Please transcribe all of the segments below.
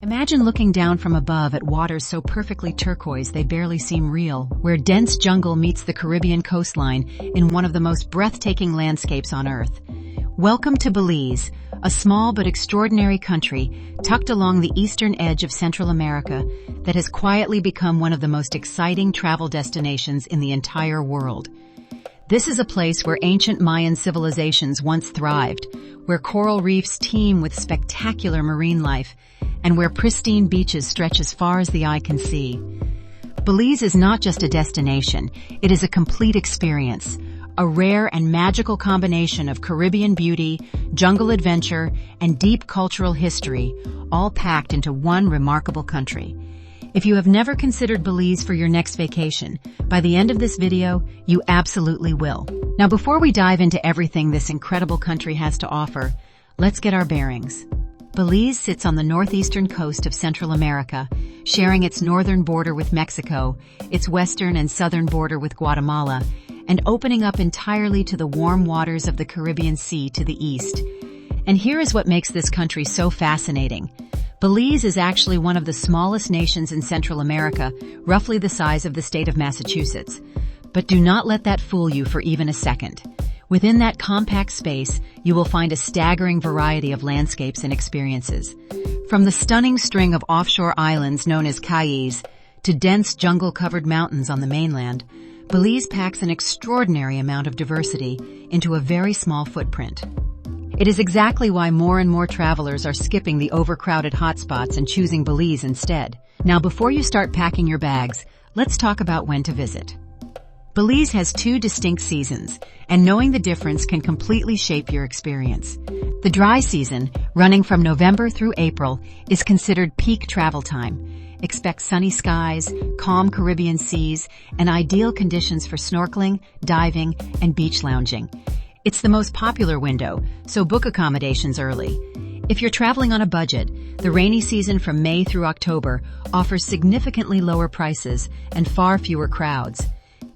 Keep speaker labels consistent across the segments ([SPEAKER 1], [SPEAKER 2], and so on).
[SPEAKER 1] Imagine looking down from above at waters so perfectly turquoise they barely seem real, where dense jungle meets the Caribbean coastline in one of the most breathtaking landscapes on Earth. Welcome to Belize, a small but extraordinary country tucked along the eastern edge of Central America that has quietly become one of the most exciting travel destinations in the entire world. This is a place where ancient Mayan civilizations once thrived, where coral reefs teem with spectacular marine life, and where pristine beaches stretch as far as the eye can see. Belize is not just a destination, it is a complete experience, a rare and magical combination of Caribbean beauty, jungle adventure, and deep cultural history, all packed into one remarkable country. If you have never considered Belize for your next vacation, by the end of this video, you absolutely will. Now before we dive into everything this incredible country has to offer, let's get our bearings. Belize sits on the northeastern coast of Central America, sharing its northern border with Mexico, its western and southern border with Guatemala, and opening up entirely to the warm waters of the Caribbean Sea to the east. And here is what makes this country so fascinating. Belize is actually one of the smallest nations in Central America, roughly the size of the state of Massachusetts. But do not let that fool you for even a second. Within that compact space, you will find a staggering variety of landscapes and experiences. From the stunning string of offshore islands known as cayes to dense jungle-covered mountains on the mainland, Belize packs an extraordinary amount of diversity into a very small footprint. It is exactly why more and more travelers are skipping the overcrowded hotspots and choosing Belize instead. Now before you start packing your bags, let's talk about when to visit. Belize has two distinct seasons, and knowing the difference can completely shape your experience. The dry season, running from November through April, is considered peak travel time. Expect sunny skies, calm Caribbean seas, and ideal conditions for snorkeling, diving, and beach lounging. It's the most popular window, so book accommodations early. If you're traveling on a budget, the rainy season from May through October offers significantly lower prices and far fewer crowds.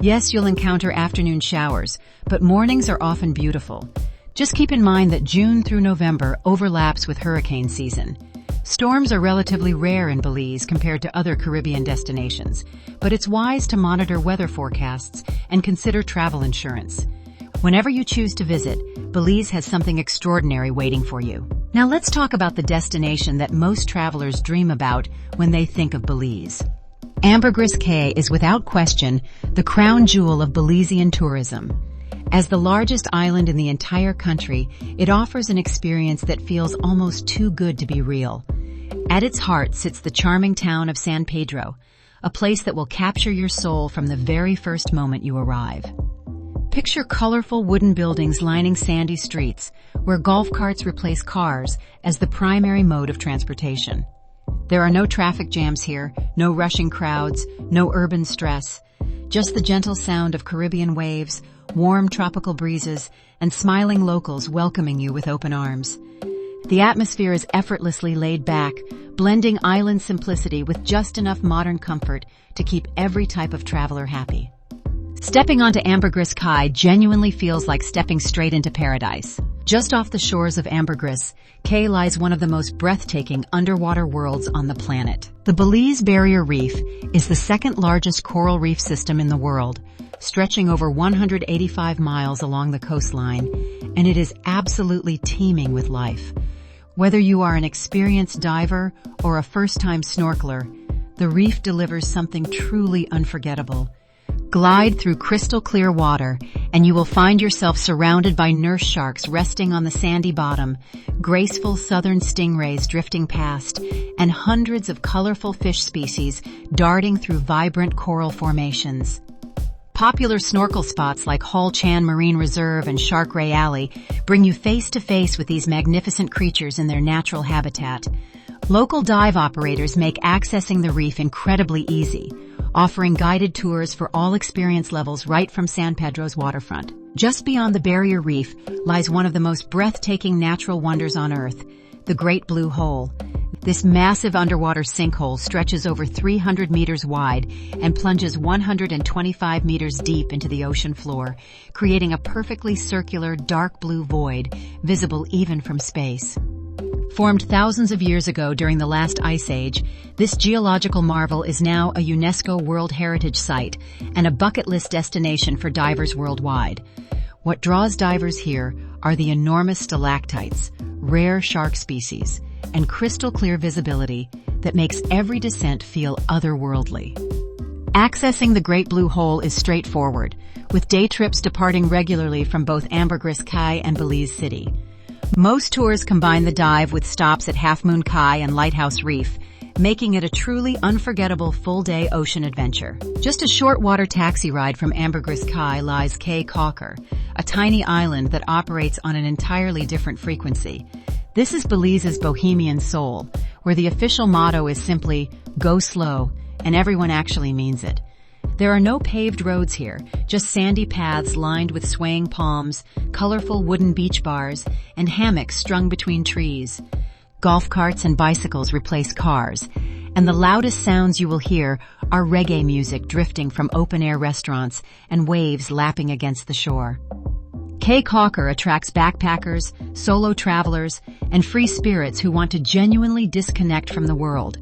[SPEAKER 1] Yes, you'll encounter afternoon showers, but mornings are often beautiful. Just keep in mind that June through November overlaps with hurricane season. Storms are relatively rare in Belize compared to other Caribbean destinations, but it's wise to monitor weather forecasts and consider travel insurance. Whenever you choose to visit, Belize has something extraordinary waiting for you. Now let's talk about the destination that most travelers dream about when they think of Belize. Ambergris Caye is without question the crown jewel of Belizean tourism. As the largest island in the entire country, it offers an experience that feels almost too good to be real. At its heart sits the charming town of San Pedro, a place that will capture your soul from the very first moment you arrive. Picture colorful wooden buildings lining sandy streets, where golf carts replace cars as the primary mode of transportation. There are no traffic jams here, no rushing crowds, no urban stress, just the gentle sound of Caribbean waves, warm tropical breezes, and smiling locals welcoming you with open arms. The atmosphere is effortlessly laid back, blending island simplicity with just enough modern comfort to keep every type of traveler happy. Stepping onto Ambergris Caye genuinely feels like stepping straight into paradise. Just off the shores of Ambergris, Caye lies one of the most breathtaking underwater worlds on the planet. The Belize Barrier Reef is the second largest coral reef system in the world, stretching over 185 miles along the coastline, and it is absolutely teeming with life. Whether you are an experienced diver or a first-time snorkeler, the reef delivers something truly unforgettable. Glide through crystal clear water, and you will find yourself surrounded by nurse sharks resting on the sandy bottom, graceful southern stingrays drifting past, and hundreds of colorful fish species darting through vibrant coral formations. Popular snorkel spots like Hol Chan Marine Reserve and Shark Ray Alley bring you face to face with these magnificent creatures in their natural habitat. Local dive operators make accessing the reef incredibly easy, offering guided tours for all experience levels right from San Pedro's waterfront. Just beyond the Barrier Reef lies one of the most breathtaking natural wonders on Earth, the Great Blue Hole. This massive underwater sinkhole stretches over 300 meters wide and plunges 125 meters deep into the ocean floor, creating a perfectly circular dark blue void visible even from space. Formed thousands of years ago during the last ice age, this geological marvel is now a UNESCO World Heritage Site and a bucket list destination for divers worldwide. What draws divers here are the enormous stalactites, rare shark species, and crystal clear visibility that makes every descent feel otherworldly. Accessing the Great Blue Hole is straightforward, with day trips departing regularly from both Ambergris Caye and Belize City. Most tours combine the dive with stops at Half Moon Caye and Lighthouse Reef, making it a truly unforgettable full-day ocean adventure. Just a short water taxi ride from Ambergris Caye lies Caye Caulker, a tiny island that operates on an entirely different frequency. This is Belize's bohemian soul, where the official motto is simply, "Go slow," and everyone actually means it. There are no paved roads here, just sandy paths lined with swaying palms, colorful wooden beach bars, and hammocks strung between trees. Golf carts and bicycles replace cars, and the loudest sounds you will hear are reggae music drifting from open-air restaurants and waves lapping against the shore. Caye Caulker attracts backpackers, solo travelers, and free spirits who want to genuinely disconnect from the world.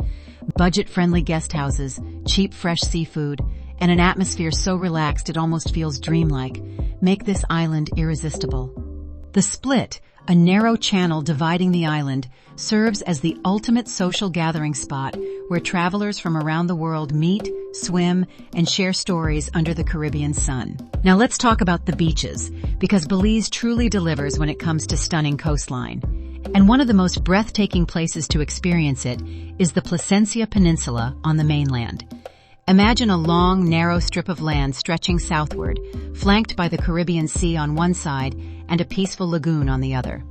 [SPEAKER 1] Budget-friendly guest houses, cheap fresh seafood, and an atmosphere so relaxed it almost feels dreamlike make this island irresistible. The Split, a narrow channel dividing the island, serves as the ultimate social gathering spot where travelers from around the world meet, swim, and share stories under the Caribbean sun. Now let's talk about the beaches, because Belize truly delivers when it comes to stunning coastline. And one of the most breathtaking places to experience it is the Placencia Peninsula on the mainland. Imagine a long, narrow strip of land stretching southward, flanked by the Caribbean Sea on one side and a peaceful lagoon on the other.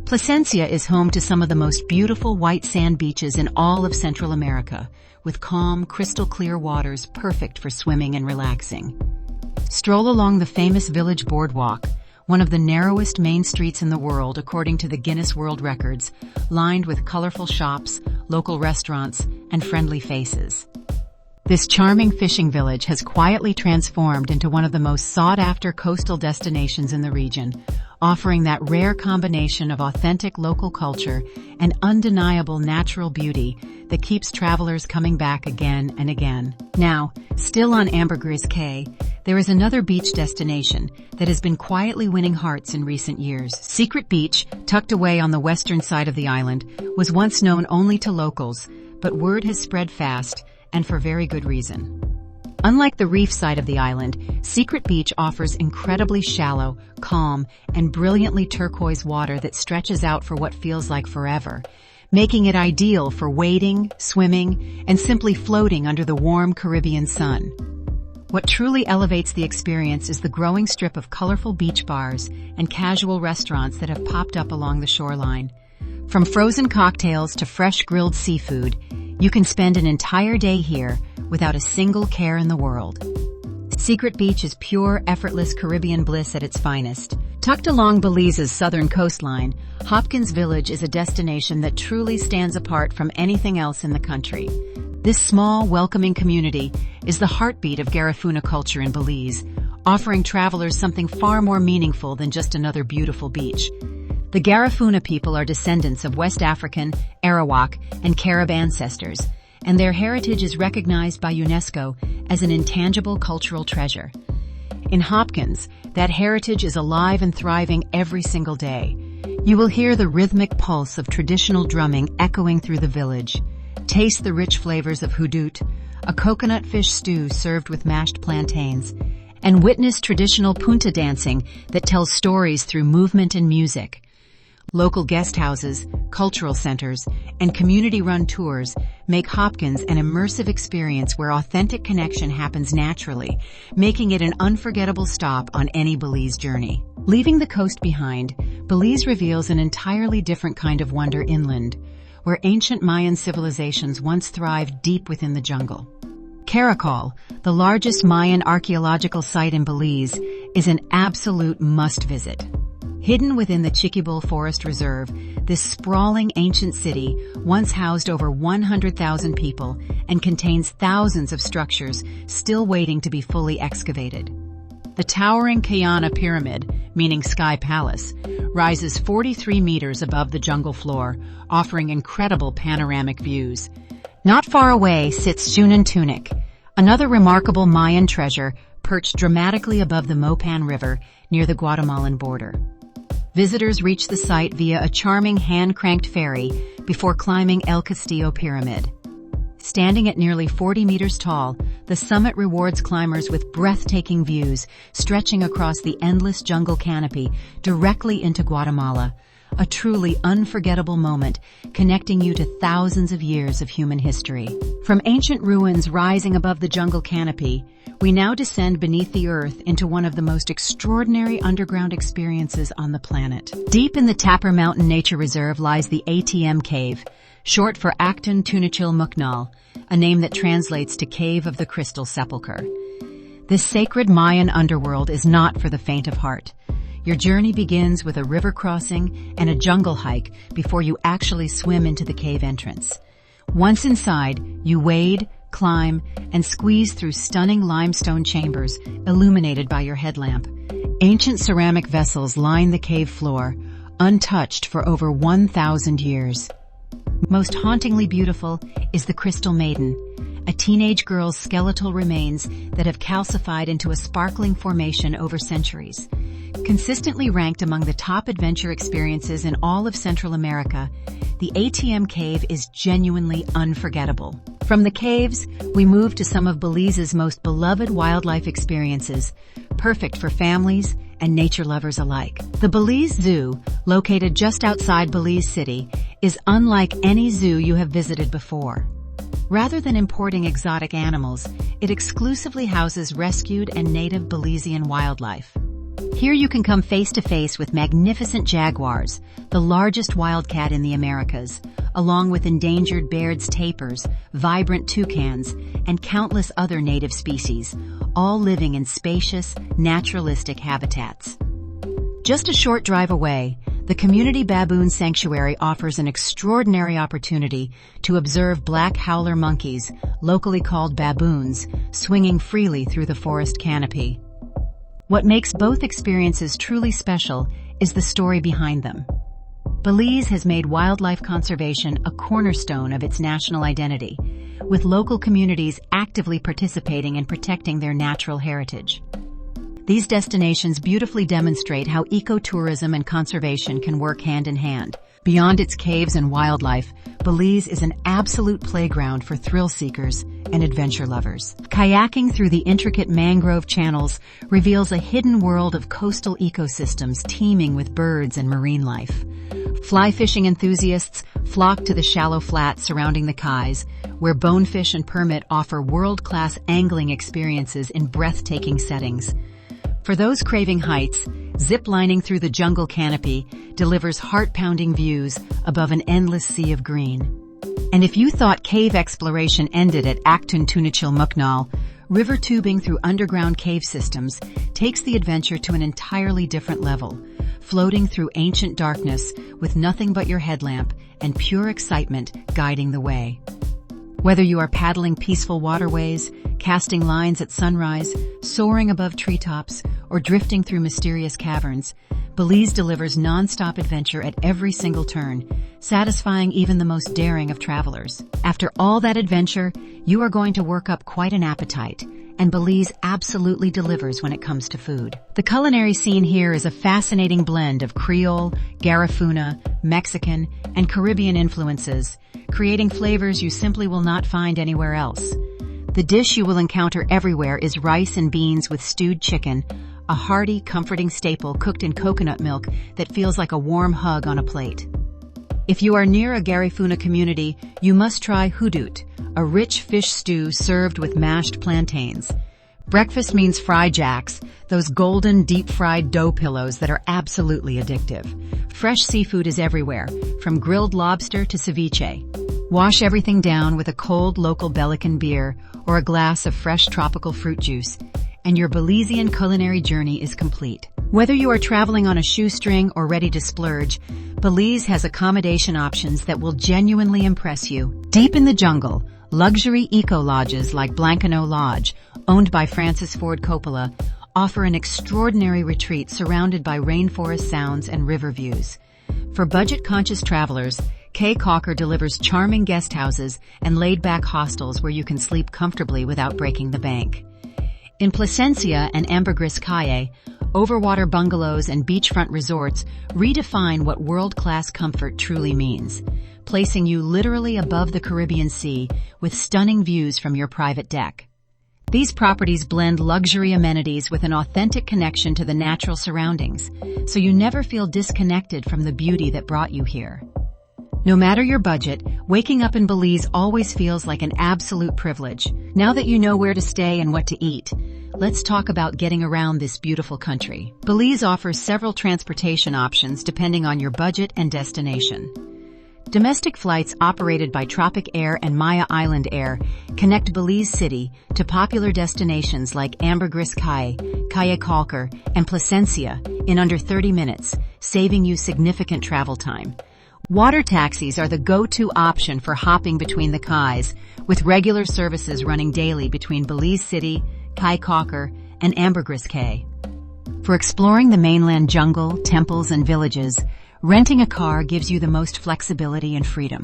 [SPEAKER 1] Placencia is home to some of the most beautiful white sand beaches in all of Central America, with calm, crystal-clear waters perfect for swimming and relaxing. Stroll along the famous village boardwalk, one of the narrowest main streets in the world according to the Guinness World Records, lined with colorful shops, local restaurants, and friendly faces. This charming fishing village has quietly transformed into one of the most sought-after coastal destinations in the region, offering that rare combination of authentic local culture and undeniable natural beauty that keeps travelers coming back again and again. Now, still on Ambergris Caye, there is another beach destination that has been quietly winning hearts in recent years. Secret Beach, tucked away on the western side of the island, was once known only to locals, but word has spread fast, and for very good reason. Unlike the reef side of the island, Secret Beach offers incredibly shallow, calm, and brilliantly turquoise water that stretches out for what feels like forever, making it ideal for wading, swimming, and simply floating under the warm Caribbean sun. What truly elevates the experience is the growing strip of colorful beach bars and casual restaurants that have popped up along the shoreline. From frozen cocktails to fresh grilled seafood, you can spend an entire day here without a single care in the world. Secret Beach is pure, effortless Caribbean bliss at its finest. Tucked along Belize's southern coastline, Hopkins Village is a destination that truly stands apart from anything else in the country. This small, welcoming community is the heartbeat of Garifuna culture in Belize, offering travelers something far more meaningful than just another beautiful beach. The Garifuna people are descendants of West African, Arawak, and Carib ancestors, and their heritage is recognized by UNESCO as an intangible cultural treasure. In Hopkins, that heritage is alive and thriving every single day. You will hear the rhythmic pulse of traditional drumming echoing through the village, taste the rich flavors of hudut, a coconut fish stew served with mashed plantains, and witness traditional punta dancing that tells stories through movement and music. Local guest houses, cultural centers, and community-run tours make Hopkins an immersive experience where authentic connection happens naturally, making it an unforgettable stop on any Belize journey. Leaving the coast behind, Belize reveals an entirely different kind of wonder inland, where ancient Mayan civilizations once thrived deep within the jungle. Caracol, the largest Mayan archaeological site in Belize, is an absolute must-visit. Hidden within the Chiquibul Forest Reserve, this sprawling ancient city once housed over 100,000 people and contains thousands of structures still waiting to be fully excavated. The towering Caye Pyramid, meaning Sky Palace, rises 43 meters above the jungle floor, offering incredible panoramic views. Not far away sits Xunantunich, another remarkable Mayan treasure perched dramatically above the Mopan River near the Guatemalan border. Visitors reach the site via a charming hand-cranked ferry before climbing El Castillo Pyramid. Standing at nearly 40 meters tall, the summit rewards climbers with breathtaking views stretching across the endless jungle canopy directly into Guatemala, a truly unforgettable moment connecting you to thousands of years of human history. From ancient ruins rising above the jungle canopy, we now descend beneath the earth into one of the most extraordinary underground experiences on the planet. Deep in the Tapper Mountain Nature Reserve lies the ATM Cave, short for Xunantunich, a name that translates to Cave of the Crystal Sepulchre. This sacred Mayan underworld is not for the faint of heart. Your journey begins with a river crossing and a jungle hike before you actually swim into the cave entrance. Once inside, you wade, climb, and squeeze through stunning limestone chambers illuminated by your headlamp. Ancient ceramic vessels line the cave floor, untouched for over 1,000 years. Most hauntingly beautiful is the Crystal Maiden, a teenage girl's skeletal remains that have calcified into a sparkling formation over centuries. Consistently ranked among the top adventure experiences in all of Central America, the ATM Cave is genuinely unforgettable. From the caves, we move to some of Belize's most beloved wildlife experiences, perfect for families and nature lovers alike. The Belize Zoo, located just outside Belize City, is unlike any zoo you have visited before. Rather than importing exotic animals, it exclusively houses rescued and native Belizean wildlife. Here you can come face to face with magnificent jaguars, the largest wildcat in the Americas, along with endangered Baird's tapirs, vibrant toucans, and countless other native species, all living in spacious, naturalistic habitats. Just a short drive away, the Community Baboon Sanctuary offers an extraordinary opportunity to observe black howler monkeys, locally called baboons, swinging freely through the forest canopy. What makes both experiences truly special is the story behind them. Belize has made wildlife conservation a cornerstone of its national identity, with local communities actively participating in protecting their natural heritage. These destinations beautifully demonstrate how ecotourism and conservation can work hand in hand. Beyond its caves and wildlife, Belize is an absolute playground for thrill seekers and adventure lovers. Kayaking through the intricate mangrove channels reveals a hidden world of coastal ecosystems teeming with birds and marine life. Fly fishing enthusiasts flock to the shallow flats surrounding the Cayes, where bonefish and permit offer world-class angling experiences in breathtaking settings. For those craving heights, zip-lining through the jungle canopy delivers heart-pounding views above an endless sea of green. And if you thought cave exploration ended at Xunantunich, river tubing through underground cave systems takes the adventure to an entirely different level, floating through ancient darkness with nothing but your headlamp and pure excitement guiding the way. Whether you are paddling peaceful waterways, casting lines at sunrise, soaring above treetops, or drifting through mysterious caverns, Belize delivers non-stop adventure at every single turn, satisfying even the most daring of travelers. After all that adventure, you are going to work up quite an appetite, and Belize absolutely delivers when it comes to food. The culinary scene here is a fascinating blend of Creole, Garifuna, Mexican, and Caribbean influences, creating flavors you simply will not find anywhere else. The dish you will encounter everywhere is rice and beans with stewed chicken, a hearty, comforting staple cooked in coconut milk that feels like a warm hug on a plate. If you are near a Garifuna community, you must try hudut, a rich fish stew served with mashed plantains. Breakfast means fry jacks, those golden deep-fried dough pillows that are absolutely addictive. Fresh seafood is everywhere, from grilled lobster to ceviche. Wash everything down with a cold local Belican beer or a glass of fresh tropical fruit juice, and your Belizean culinary journey is complete. Whether you are traveling on a shoestring or ready to splurge, Belize has accommodation options that will genuinely impress you. Deep in the jungle, luxury eco-lodges like Blankano Lodge, owned by Francis Ford Coppola, offer an extraordinary retreat surrounded by rainforest sounds and river views. For budget-conscious travelers, Caye Caulker delivers charming guest houses and laid-back hostels where you can sleep comfortably without breaking the bank. In Placencia and Ambergris Caye, overwater bungalows and beachfront resorts redefine what world-class comfort truly means, placing you literally above the Caribbean Sea with stunning views from your private deck. These properties blend luxury amenities with an authentic connection to the natural surroundings, so you never feel disconnected from the beauty that brought you here. No matter your budget, waking up in Belize always feels like an absolute privilege. Now that you know where to stay and what to eat, let's talk about getting around this beautiful country. Belize offers several transportation options depending on your budget and destination. Domestic flights operated by Tropic Air and Maya Island Air connect Belize City to popular destinations like Ambergris Caye, Caye Caulker, and Placencia in under 30 minutes, saving you significant travel time. Water taxis are the go-to option for hopping between the cayes, with regular services running daily between Belize City, Caye Caulker, and Ambergris Caye. For exploring the mainland jungle, temples, and villages, renting a car gives you the most flexibility and freedom.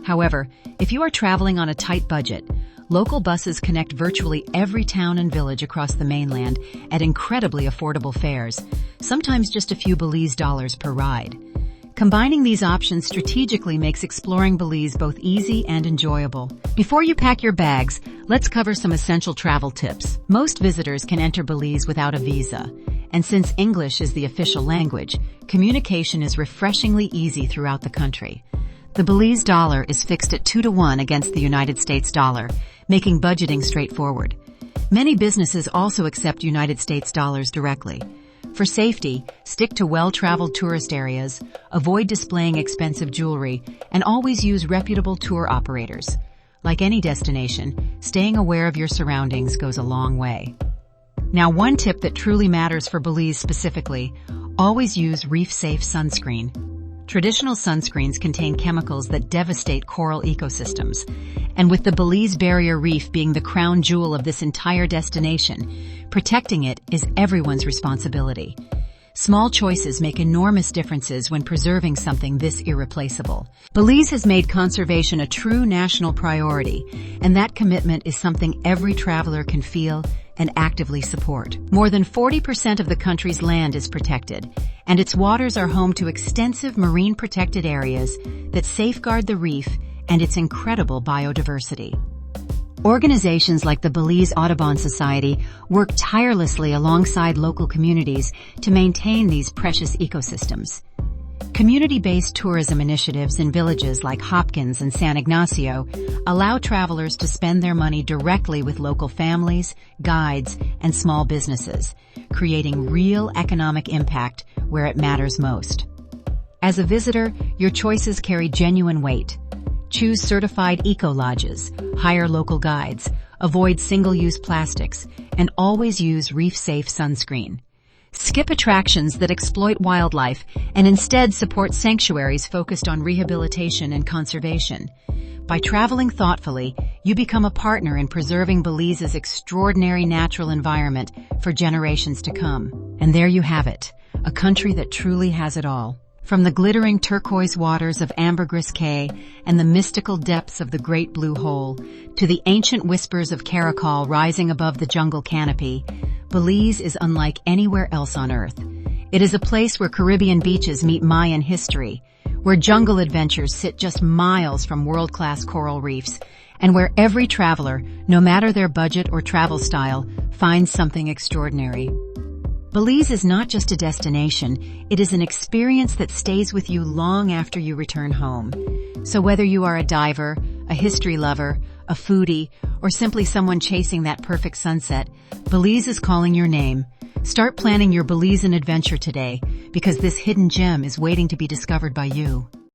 [SPEAKER 1] However, if you are traveling on a tight budget, local buses connect virtually every town and village across the mainland at incredibly affordable fares, sometimes just a few Belize dollars per ride. Combining these options strategically makes exploring Belize both easy and enjoyable. Before you pack your bags, let's cover some essential travel tips. Most visitors can enter Belize without a visa, and since English is the official language, communication is refreshingly easy throughout the country. The Belize dollar is fixed at 2-to-1 against the United States dollar, making budgeting straightforward. Many businesses also accept United States dollars directly. For safety, stick to well-traveled tourist areas, avoid displaying expensive jewelry, and always use reputable tour operators. Like any destination, staying aware of your surroundings goes a long way. Now, one tip that truly matters for Belize specifically, always use Reef-Safe sunscreen. Traditional sunscreens contain chemicals that devastate coral ecosystems, and with the Belize Barrier Reef being the crown jewel of this entire destination, protecting it is everyone's responsibility. Small choices make enormous differences when preserving something this irreplaceable. Belize has made conservation a true national priority, and that commitment is something every traveler can feel and actively support. More than 40% of the country's land is protected, and its waters are home to extensive marine protected areas that safeguard the reef and its incredible biodiversity. Organizations like the Belize Audubon Society work tirelessly alongside local communities to maintain these precious ecosystems. Community-based tourism initiatives in villages like Hopkins and San Ignacio allow travelers to spend their money directly with local families, guides, and small businesses, creating real economic impact where it matters most. As a visitor, your choices carry genuine weight. Choose certified eco-lodges, hire local guides, avoid single-use plastics, and always use Reef-Safe sunscreen. Skip attractions that exploit wildlife and instead support sanctuaries focused on rehabilitation and conservation. By traveling thoughtfully, you become a partner in preserving Belize's extraordinary natural environment for generations to come. And there you have it, a country that truly has it all. From the glittering turquoise waters of Ambergris Caye and the mystical depths of the Great Blue Hole, to the ancient whispers of Caracol rising above the jungle canopy, Belize is unlike anywhere else on Earth. It is a place where Caribbean beaches meet Mayan history, where jungle adventures sit just miles from world-class coral reefs, and where every traveler, no matter their budget or travel style, finds something extraordinary. Belize is not just a destination, it is an experience that stays with you long after you return home. So whether you are a diver, a history lover, a foodie, or simply someone chasing that perfect sunset, Belize is calling your name. Start planning your Belizean adventure today, because this hidden gem is waiting to be discovered by you.